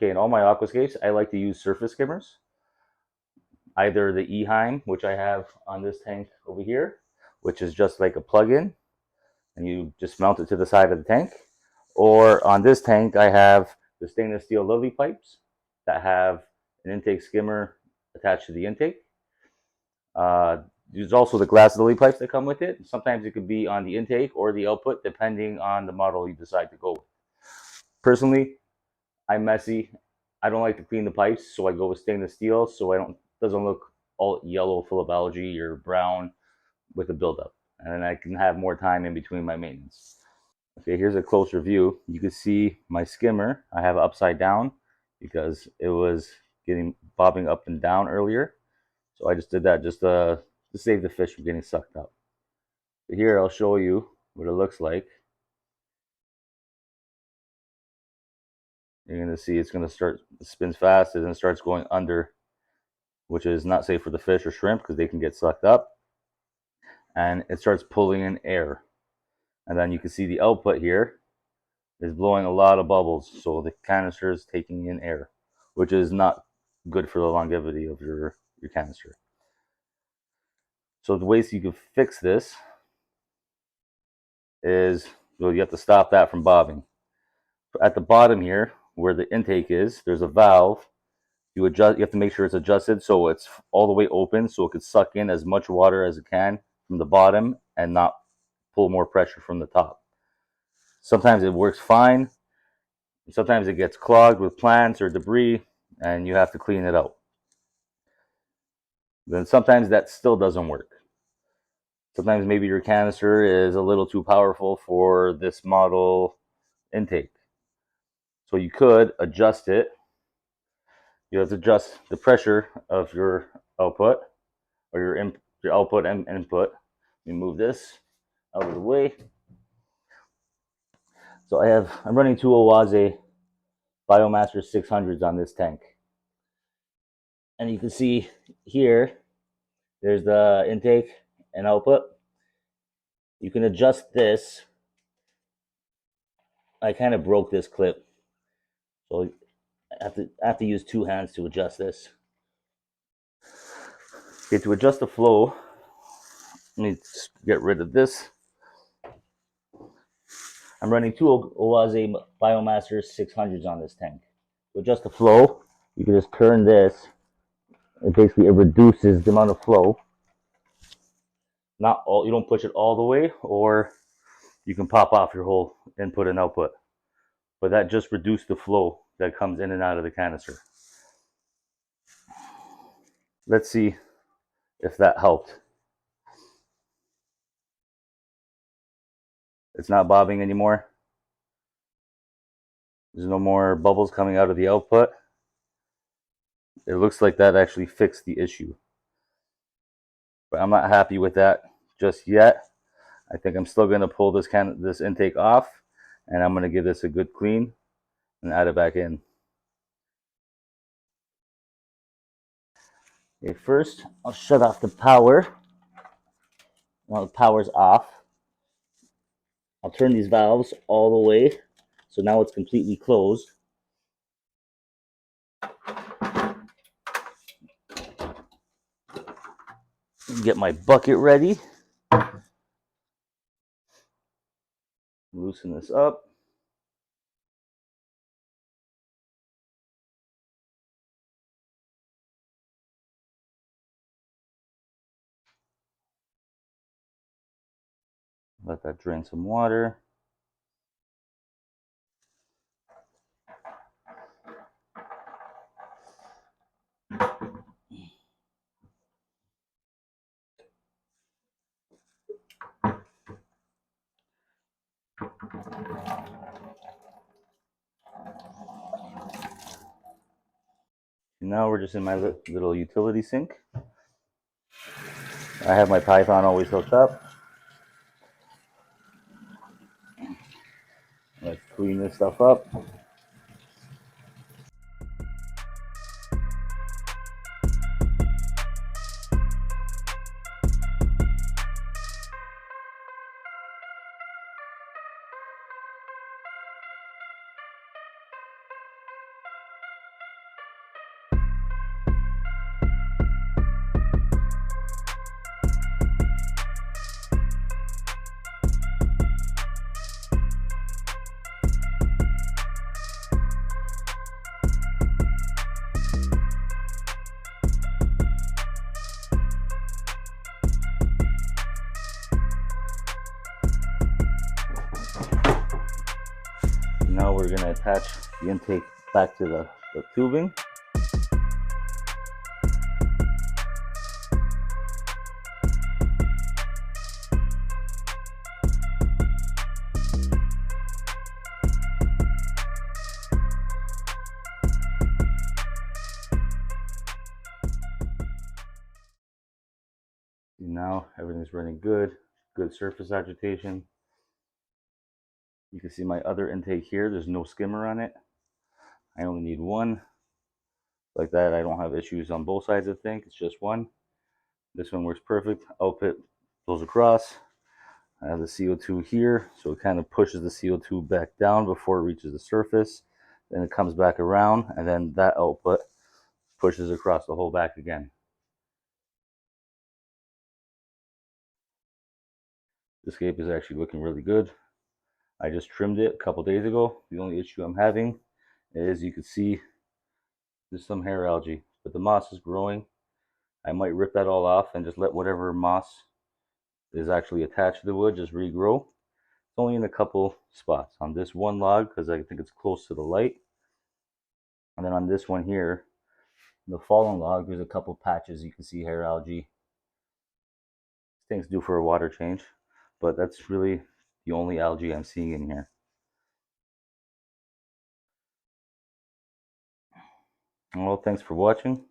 Okay, in all my aquascapes, I like to use surface skimmers. Either the Eheim, which I have on this tank over here, which is just like a plug-in, and you just mount it to the side of the tank. Or on this tank, I have the stainless steel Lily pipes that have an intake skimmer attached to the intake. There's also the glass Lily pipes that come with it. Sometimes it could be on the intake or the output, depending on the model you decide to go with. Personally, I'm messy. I don't like to clean the pipes, so I go with stainless steel, so it doesn't look all yellow, full of algae, or brown with a buildup, and then I can have more time in between my maintenance. Okay, here's a closer view. You can see my skimmer. I have it upside down because it was bobbing up and down earlier. So I just did that just to save the fish from getting sucked up. So here I'll show you what it looks like. You're gonna see it's gonna start, it spins fast and then starts going under, which is not safe for the fish or shrimp because they can get sucked up. And it starts pulling in air. And then you can see the output here is blowing a lot of bubbles. So the canister is taking in air, which is not good for the longevity of your canister. So the ways you can fix this is, well, you have to stop that from bobbing. At the bottom here, where the intake is, there's a valve. You have to make sure it's adjusted so it's all the way open so it could suck in as much water as it can from the bottom and not pull more pressure from the top. Sometimes it works fine. Sometimes it gets clogged with plants or debris and you have to clean it out. Then sometimes that still doesn't work. Sometimes maybe your canister is a little too powerful for this model intake. So you could adjust it. You have to adjust the pressure of your output or your output and input. Let me move this out of the way. So I'm running two Oase Biomaster 600s on this tank. And you can see here, there's the intake and output. You can adjust this. I kind of broke this clip, so I have to use two hands to adjust this. Okay, to adjust the flow, let me get rid of this. I'm running two Oase Biomaster 600s on this tank. To adjust the flow, you can just turn this. It reduces the amount of flow. Not all, you don't push it all the way, or you can pop off your whole input and output. But that just reduced the flow that comes in and out of the canister. Let's see if that helped. It's not bobbing anymore. There's no more bubbles coming out of the output. It looks like that actually fixed the issue. But I'm not happy with that just yet. I think I'm still going to pull this intake off, and I'm going to give this a good clean and add it back in. Okay, first I'll shut off the power. Now the power's off. I'll turn these valves all the way, so now it's completely closed. Get my bucket ready. Loosen this up. Let that drain some water. Now we're just in my little utility sink. I have my Python always hooked up. Let's clean this stuff up. we're going to attach the intake back to the tubing. Now everything's running good surface agitation. You can see my other intake here, there's no skimmer on it. I only need one. Like that, I don't have issues on both sides of the tank, it's just one. This one works perfect. Output goes across. I have the CO2 here, so it kind of pushes the CO2 back down before it reaches the surface. Then it comes back around, and then that output pushes across the whole back again. This scape is actually looking really good. I just trimmed it a couple days ago. The only issue I'm having is you can see there's some hair algae, but the moss is growing. I might rip that all off and just let whatever moss is actually attached to the wood just regrow. It's only in a couple spots on this one log because I think it's close to the light. And then on this one here, the fallen log, there's a couple patches you can see hair algae. Things due for a water change, but that's really the only algae I'm seeing in here. Well, thanks for watching.